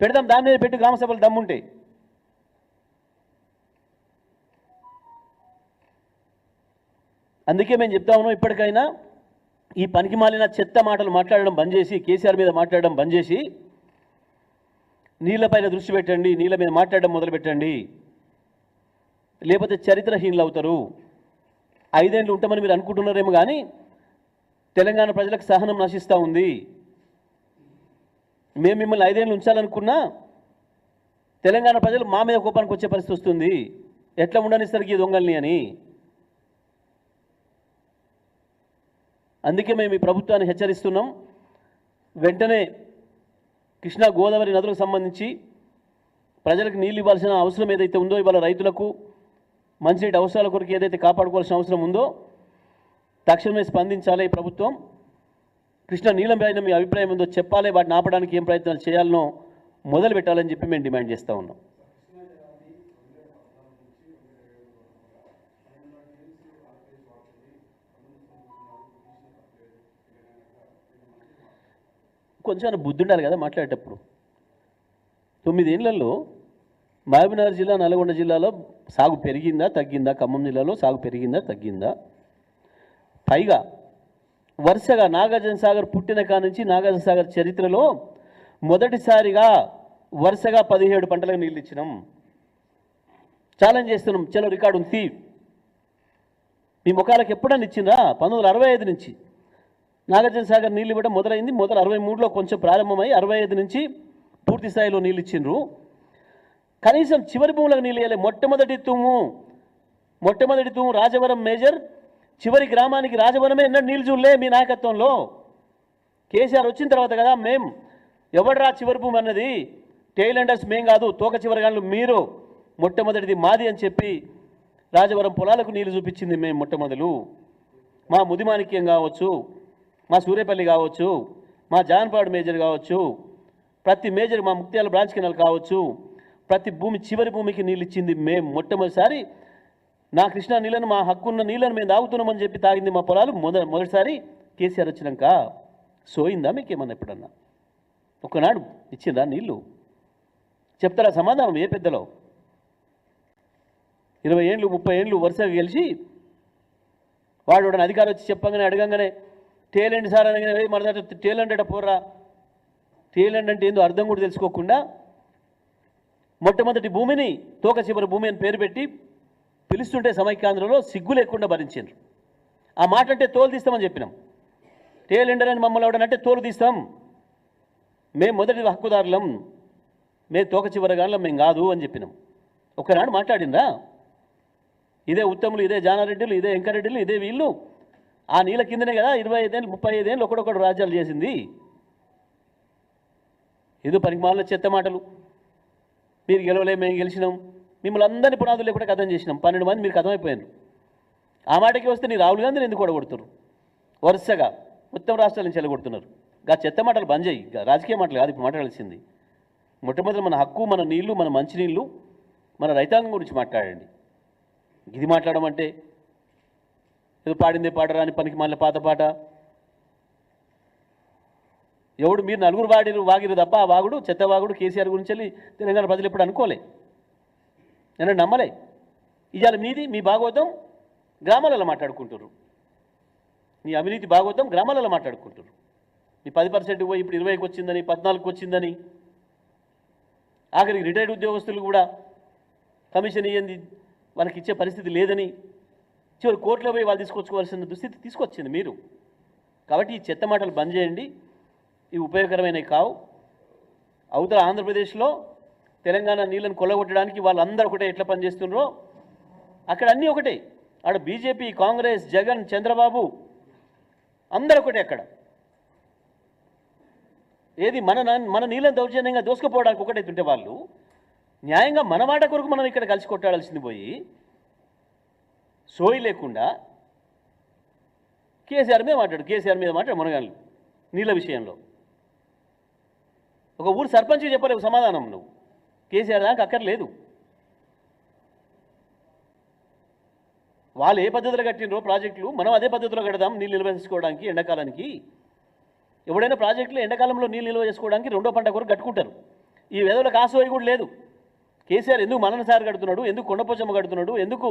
పెడదాం, దాని మీద పెట్టి గ్రామ సభలు దమ్ముంటే. అందుకే మేము చెప్తా ఉన్నాం, ఇప్పటికైనా ఈ పనికి మాలిన చెత్త మాటలు మాట్లాడడం బంద్ చేసి, కేసీఆర్ మీద మాట్లాడడం బంద్ చేసి నీళ్లపైన దృష్టి పెట్టండి, నీళ్ళ మీద మాట్లాడడం మొదలుపెట్టండి. లేకపోతే చరిత్రహీనులు అవుతారు. 5 ఏళ్ళు ఉంటామని మీరు అనుకుంటున్నారేమో, కానీ తెలంగాణ ప్రజలకు సహనం నశిస్తూ ఉంది. మేము మిమ్మల్ని 5 ఏళ్ళు ఉంచాలనుకున్నా తెలంగాణ ప్రజలు మా మీద కోపానికి వచ్చే పరిస్థితి వస్తుంది. ఎట్లా ఉండనిస్తారు ఈ దొంగల్ని అని. అందుకే మేము ఈ ప్రభుత్వాన్ని హెచ్చరిస్తున్నాం. వెంటనే కృష్ణా గోదావరి నదులకు సంబంధించి ప్రజలకు నీళ్ళు ఇవ్వాల్సిన అవసరం ఏదైతే ఉందో, ఇవాళ రైతులకు మంచినీటి అవసరాల కొరకు ఏదైతే కాపాడుకోవాల్సిన అవసరం ఉందో తక్షణమే స్పందించాలి ఈ ప్రభుత్వం. కృష్ణా నీళ్ళ పైన మీ అభిప్రాయం ఉందో చెప్పాలి, వాటిని ఆపడానికి ఏం ప్రయత్నాలు చేయాలనో మొదలు పెట్టాలని చెప్పి మేము డిమాండ్ చేస్తూ ఉన్నాం. కొంచెం బుద్ధి ఉండాలి కదా మాట్లాడేటప్పుడు. 9 ఏళ్లలో మహబూబ్నగర్ జిల్లా, నల్గొండ జిల్లాలో సాగు పెరిగిందా తగ్గిందా? ఖమ్మం జిల్లాలో సాగు పెరిగిందా తగ్గిందా? పైగా వరుసగా నాగార్జున సాగర్ పుట్టిన కానుంచి నాగార్జున సాగర్ చరిత్రలో మొదటిసారిగా వరుసగా 17 పంటలకు నీళ్ళు ఇచ్చినాం. ఛాలెంజ్ చేస్తున్నాం, చలో రికార్డు ఉంది. మీ ముఖాలకు ఎప్పుడన్నా ఇచ్చిందా? 1965 నుంచి నాగార్జున సాగర్ నీళ్ళు ఇవ్వడం మొదలైంది. 63లో కొంచెం ప్రారంభమై 65 నుంచి పూర్తి స్థాయిలో నీళ్ళు ఇచ్చిండ్రు. కనీసం చివరి భూములకు నీళ్ళు ఇవ్వలే. మొట్టమొదటి తూము రాజవరం మేజర్, చివరి గ్రామానికి రాజవరమే ఎన్నడూ నీళ్ళు చూడలే మీ నాయకత్వంలో. కేసీఆర్ వచ్చిన తర్వాత కదా మేము ఎవడరా చివరి భూమి అన్నది, టెయిలెండర్స్ మేం కాదు, తోక చివరి గాళ్ళు మీరు, మొట్టమొదటిది మాది అని చెప్పి రాజవరం పొలాలకు నీళ్లు చూపించింది మేము మొట్టమొదలు. మా ముదిమాణిక్యం కావచ్చు, మా సూర్యపల్లి కావచ్చు, మా జాన్పాడు మేజర్ కావచ్చు, ప్రతి మేజర్, మా ముక్త్యాల బ్రాంచ్ కెనాల్ కావచ్చు, ప్రతి భూమి చివరి భూమికి నీళ్ళు ఇచ్చింది మేము మొట్టమొదటిసారి. నా కృష్ణా నీళ్ళను, మా హక్కున్న నీళ్ళను మేము తాగుతున్నామని చెప్పి తాగింది మా పొలాలు మొదటిసారి కేసీఆర్ వచ్చినాక. సోయిందా మీకేమన్నా ఎప్పుడన్నా? ఒక్కనాడు ఇచ్చిందా నీళ్ళు? చెప్తారా సమాధానం? ఏ పెద్దలో 20 ఏళ్ళు 30 ఏళ్ళు వరుసగా గెలిచి వాడు అధికారం వచ్చి చెప్పగానే అడగంగానే టేలెంట్ సార్ అనగానే మన దగ్గర టేలెంట్ అట పోర్రా, టేలెంట్ అంటే ఏందో అర్థం కూడా తెలుసుకోకుండా మొట్టమొదటి భూమిని తోక చివరి భూమి అని పేరు పెట్టి పిలుస్తుంటే సమైక్యాంధ్రలో సిగ్గు లేకుండా భరించారు. ఆ మాట అంటే తోలు తీస్తామని చెప్పినాం. టేలెండర్ అని మమ్మల్ని ఎవడనంటే తోలు తీస్తాం, మేము మొదటి హక్కుదారులం, మేము తోక చివరగాళ్ళం మేము కాదు అని చెప్పినాం. ఒకనాడు మాట్లాడిందా? ఇదే ఉత్తములు, ఇదే జానారెడ్డిలు, ఇదే వెంకరెడ్డిలు, ఇదే వీళ్ళు ఆ నీళ్ళ కిందనే కదా 25 ఏళ్ళు 35 ఏళ్ళు ఒకడొకడు రాజ్యాలు చేసింది. ఏదో పనికిమాలిన చెత్త మాటలు. మీరు గెలవలే, మేము గెలిచినాం, మిమ్మల్ని అందరినీ పునాదులు లేకుండా కథం చేసినాం. 12 మంది మీరు కథమైపోయారు. ఆ మాటకి వస్తే నీ రాహుల్ గాంధీని ఎందుకు కొడగొడుతున్నారు? వరుసగా మొత్తం రాష్ట్రాల నుంచి వెళ్ళగొడుతున్నారు. గా చెత్త మాటలు బంద్ చేయి, రాజకీయ మాటలు కాదు ఇప్పుడు మాట్లాడాల్సింది. మొట్టమొదటి మన హక్కు, మన నీళ్లు, మన మంచినీళ్ళు, మన రైతాంగం గురించి మాట్లాడండి. ఇది మాట్లాడడం అంటే ఏదో పాడిందే పాడరా అని పనికి మళ్ళీ పాత పాట. ఎవడు మీరు నలుగురు వాగిరు తప్ప ఆ వాగుడు, చెత్త వాగుడు కేసీఆర్ గురించి వెళ్ళి తెలంగాణ ప్రజలు ఎప్పుడు అనుకోలే, నేను నమ్మలే. ఇవాళ మీది మీ భాగవతం గ్రామాలలో మాట్లాడుకుంటారు, మీ అవినీతి భాగవతం గ్రామాలలో మాట్లాడుకుంటారు. మీ 10% పోయి ఇప్పుడు 20కి వచ్చిందని, 14కి వచ్చిందని, ఆఖరికి రిటైర్డ్ ఉద్యోగస్తులు కూడా కమిషన్ ఇయ్యింది వాళ్ళకి ఇచ్చే పరిస్థితి లేదని చివరి కోర్టులో పోయి వాళ్ళు తీసుకొచ్చుకోవాల్సిన దుస్థితి తీసుకొచ్చింది మీరు. కాబట్టి ఈ చెత్త మాటలు బంద్ చేయండి, ఇవి ఉపయోగకరమైనవి కావు. అవతల ఆంధ్రప్రదేశ్లో తెలంగాణ నీళ్ళను కొల్లగొట్టడానికి వాళ్ళందరూ ఒకటే ఎట్లా పనిచేస్తున్నారో అక్కడ అన్నీ ఒకటే. ఆడ బీజేపీ, కాంగ్రెస్, జగన్, చంద్రబాబు అందరూ ఒకటే. అక్కడ ఏది మన నీళ్ళని దౌర్జన్యంగా దోసుకుపోవడానికి ఒకటైతుంటే వాళ్ళు న్యాయంగా మన మాట కొరకు మనం ఇక్కడ కలిసి కొట్టాడాల్సింది పోయి సోయి లేకుండా కేసీఆర్ మీద మాట్లాడు మునగాళ్ళు నీళ్ళ విషయంలో. ఒక ఊరు సర్పంచ్కి చెప్పలేవు సమాధానం నువ్వు, కేసీఆర్ దాకా అక్కర్లేదు. వాళ్ళు ఏ పద్ధతిలో కట్టినరో ప్రాజెక్టులు మనం అదే పద్ధతిలో కడదాం నీళ్ళు నిల్వ చేసుకోవడానికి. ఎండాకాలానికి ఎవడైనా ప్రాజెక్టులు ఎండాకాలంలో నీళ్ళు నిల్వ చేసుకోవడానికి రెండో పంట కొరకు కట్టుకుంటారు. ఈ వెదవులకు ఆశోయి కూడా లేదు. కేసీఆర్ ఎందుకు మనన సార్ కడుతున్నాడు, ఎందుకు కొండపోచమ్మ కడుతున్నాడు, ఎందుకు